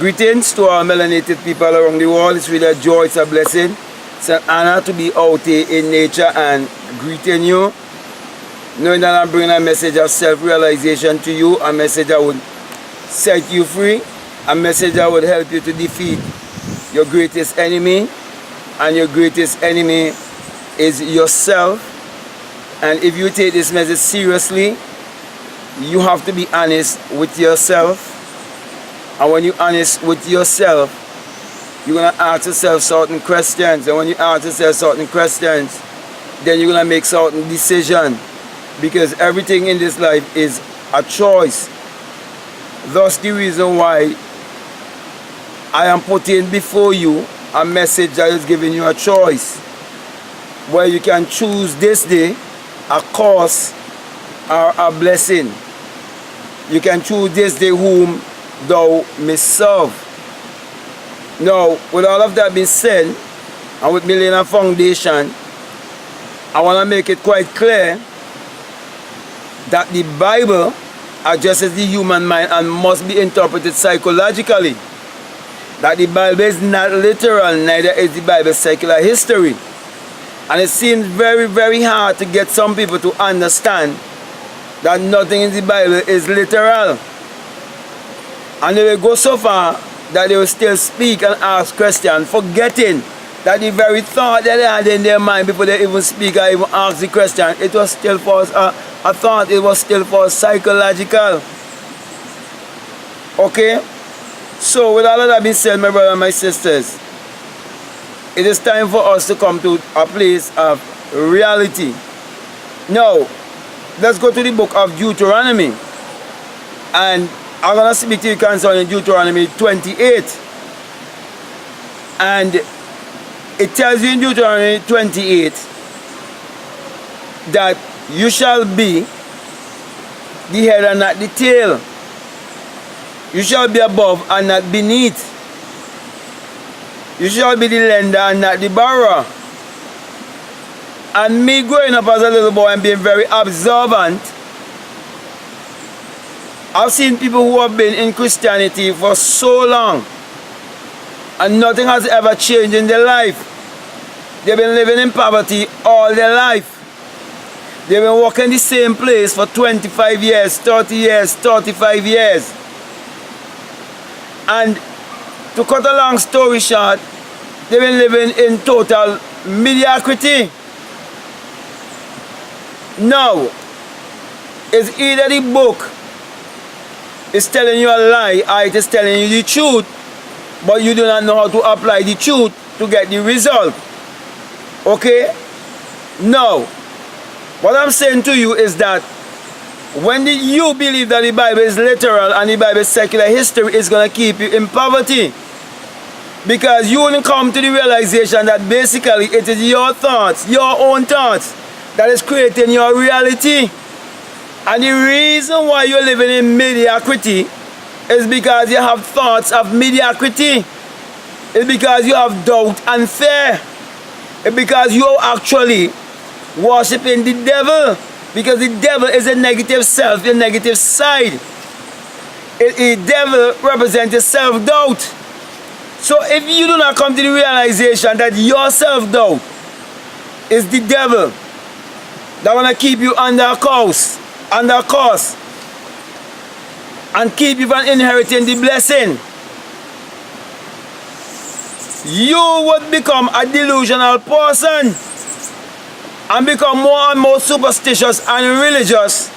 Greetings to our melanated people around the world. It's really a joy, it's a blessing. It's an honor to be out here in nature and greeting you. Knowing that I'm bringing a message of self-realization to you, a message that would set you free, a message that would help you to defeat your greatest enemy. And your greatest enemy is yourself. And if you take this message seriously, you have to be honest with yourself. And when you're honest with yourself, you're going to ask yourself certain questions. And when you ask yourself certain questions, then you're going to make certain decisions. Because everything in this life is a choice. Thus the reason why I am putting before you a message that is giving you a choice. Where you can choose this day a curse or a blessing. You can choose this day whom thou may serve. Now, with all of that being said, and with me laying a foundation, I want to make it quite clear that the Bible addresses the human mind and must be interpreted psychologically. That the Bible is not literal, neither is the Bible secular history. And it seems very, very hard to get some people to understand that nothing in the Bible is literal. And they will go so far that they will still speak and ask questions, forgetting that the very thought that they had in their mind before they even speak or even ask the question, it was still for a thought, it was still for psychological. Okay? So with all of that being said, my brothers and my sisters, it is time for us to come to a place of reality. Now, let's go to the book of Deuteronomy. And I'm going to speak to you concerning Deuteronomy 28. And it tells you in Deuteronomy 28 that you shall be the head and not the tail. You shall be above and not beneath. You shall be the lender and not the borrower. And me growing up as a little boy and being very observant, I've seen people who have been in Christianity for so long and nothing has ever changed in their life. They've been living in poverty all their life. They've been working the same place for 25 years, 30 years, 35 years. And to cut a long story short, they've been living in total mediocrity. Now, it's either the book is telling you a lie or it is telling you the truth, but you do not know how to apply the truth to get the result. Okay? Now, what I'm saying to you is that when you believe that the Bible is literal and the Bible is secular history, it's going to keep you in poverty. Because you wouldn't come to the realization that basically it is your thoughts, your own thoughts, that is creating your reality. And the reason why you're living in mediocrity is because you have thoughts of mediocrity. It's because you have doubt and fear. It's because you're actually worshiping the devil. Because the devil is a negative self, a negative side. The devil represents a self-doubt. So if you do not come to the realization that your self-doubt is the devil that want to keep you under a curse, and keep you from inheriting the blessing, you would become a delusional person and become more and more superstitious and religious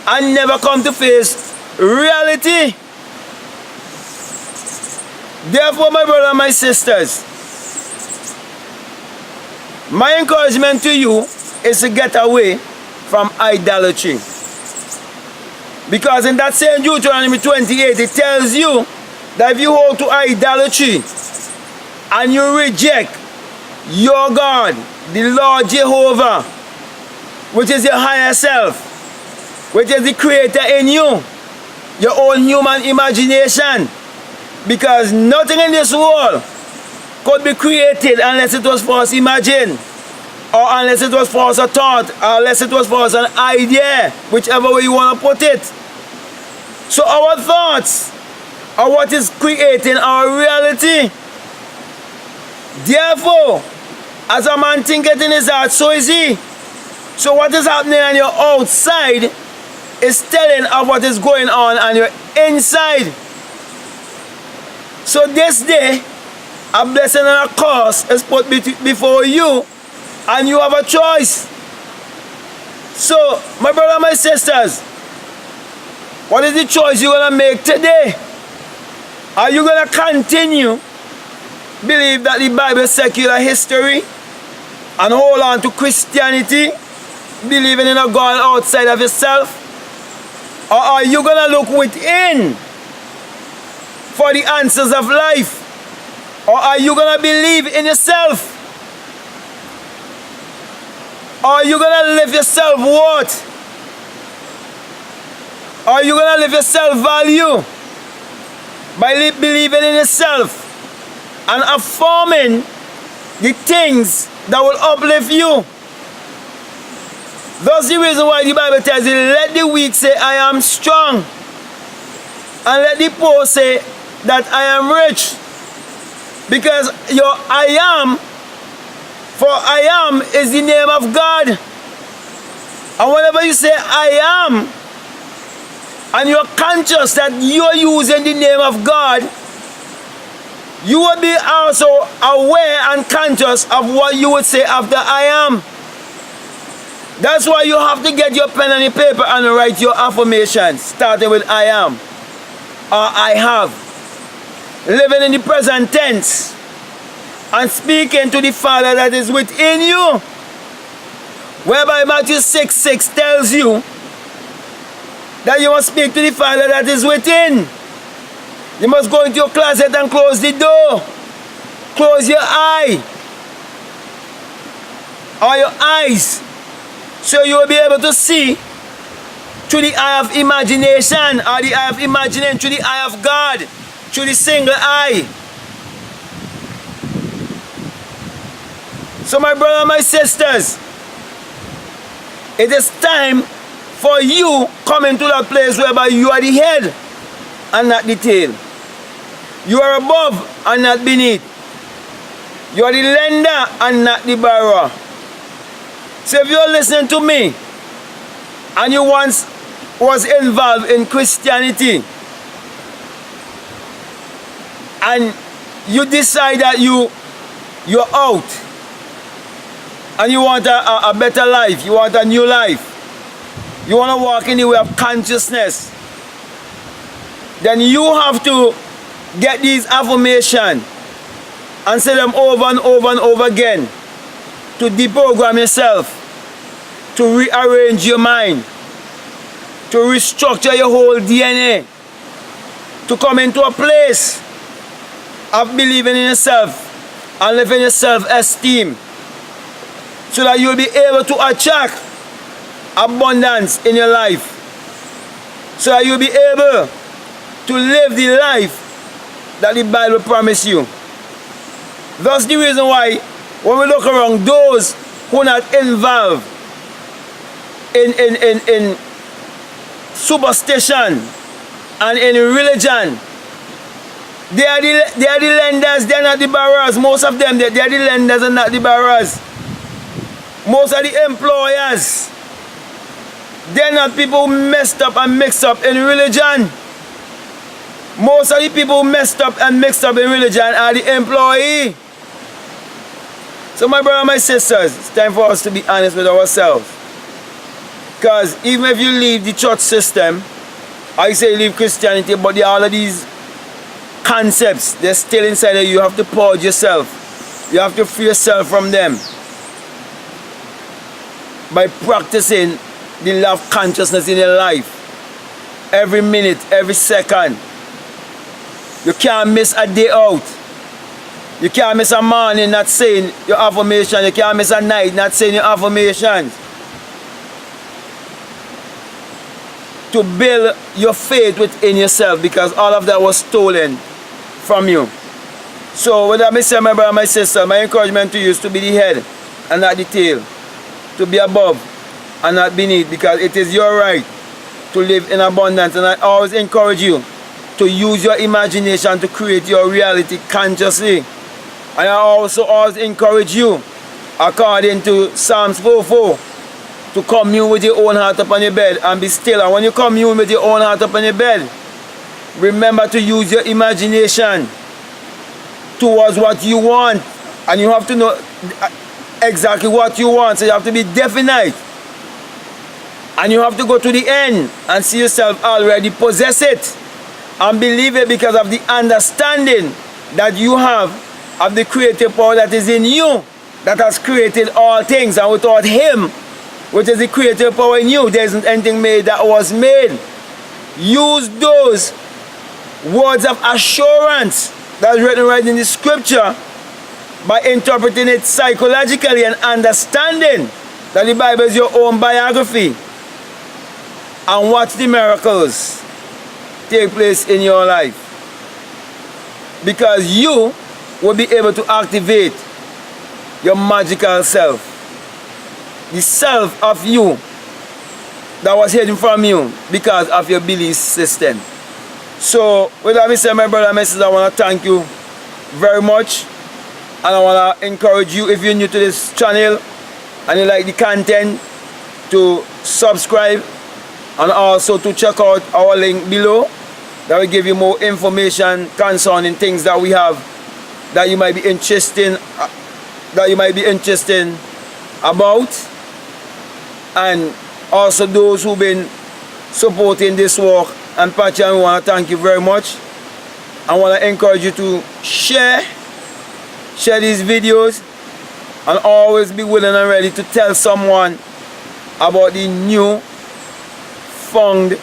and never come to face reality. Therefore, my brothers and my sisters, my encouragement to you is to get away from idolatry. Because in that same Deuteronomy 28, it tells you that if you hold to idolatry and you reject your God, the Lord Jehovah, which is your higher self, which is the creator in you, your own human imagination, because nothing in this world could be created unless it was first imagined, or unless it was first a thought, or unless it was first an idea, whichever way you want to put it. So our thoughts are what is creating our reality. Therefore, as a man thinketh in his heart, so is he. So what is happening on your outside is telling of what is going on your inside. So this day, a blessing and a curse is put before you, and you have a choice. So, my brother and my sisters, what is the choice you're going to make today? Are you going to continue believe that the Bible is secular history and hold on to Christianity, believing in a God outside of yourself? Or are you going to look within for the answers of life? Or are you going to believe in yourself? Or are you going to live your self-worth? Are you going to live your self-value by believing in yourself and affirming the things that will uplift you? That's the reason why the Bible tells you, let the weak say, I am strong. And let the poor say that I am rich. Because your I am, for I am is the name of God. And whenever you say I am, and you're conscious that you're using the name of God, you will be also aware and conscious of what you would say after I am. That's why you have to get your pen and your paper and write your affirmations, starting with I am, or I have. Living in the present tense and speaking to the Father that is within you. Whereby Matthew 6:6 tells you that you must speak to the Father that is within. You must go into your closet and close the door. Close your eye or your eyes, so you will be able to see through the eye of imagination, or the eye of imagining through the eye of God, through the single eye. So my brother and my sisters, it is time for you coming to that place whereby you are the head and not the tail. You are above and not beneath. You are the lender and not the borrower. So if you're listening to me and you once was involved in Christianity and you decide that you're out and you want a better life, you want a new life, you want to walk in the way of consciousness, then you have to get these affirmations and say them over and over and over again to deprogram yourself, to rearrange your mind, to restructure your whole DNA, to come into a place of believing in yourself and living your self-esteem, so that you'll be able to attract abundance in your life, so that you'll be able to live the life that the Bible promised you. That's the reason why when we look around, those who are not involved in superstition and in religion, they are the lenders, they are not the borrowers. Most of them, they are the lenders and not the borrowers. Most of the employers, they are not people who messed up and mixed up in religion. Most of the people who messed up and mixed up in religion are the employee. So my brother and my sisters, it's time for us to be honest with ourselves. Because even if you leave the church system, I say leave Christianity, but all of these concepts, they're still inside of you. You have to purge yourself. You have to free yourself from them by practicing the love consciousness in your life. Every minute, every second. You can't miss a day out. You can't miss a morning not saying your affirmation. You can't miss a night not saying your affirmations. To build your faith within yourself, because all of that was stolen from you. So with that, my son, my brother, my sister, my encouragement to you is to be the head and not the tail. To be above and not beneath, because it is your right to live in abundance. And I always encourage you to use your imagination to create your reality consciously. And I also always encourage you, according to Psalms 4:4, to commune with your own heart upon your bed and be still. And when you commune with your own heart upon your bed, remember to use your imagination towards what you want. And you have to know exactly what you want. So you have to be definite. And you have to go to the end and see yourself already possess it. And believe it because of the understanding that you have of the creative power that is in you, that has created all things. And without Him, which is the creative power in you, there isn't anything made that was made. Use those words of assurance that's written right in the scripture by interpreting it psychologically and understanding that the Bible is your own biography. And watch the miracles take place in your life. Because you will be able to activate your magical self. The self of you that was hidden from you because of your belief system. So, with that being said, my brother and my sister, I want to thank you very much. And I want to encourage you, if you're new to this channel and you like the content, to subscribe and also to check out our link below. That will give you more information concerning things that we have that you might be interested about. And also those who've been supporting this work and Patreon, we want to thank you very much. I want to encourage you to share these videos and always be willing and ready to tell someone about the new found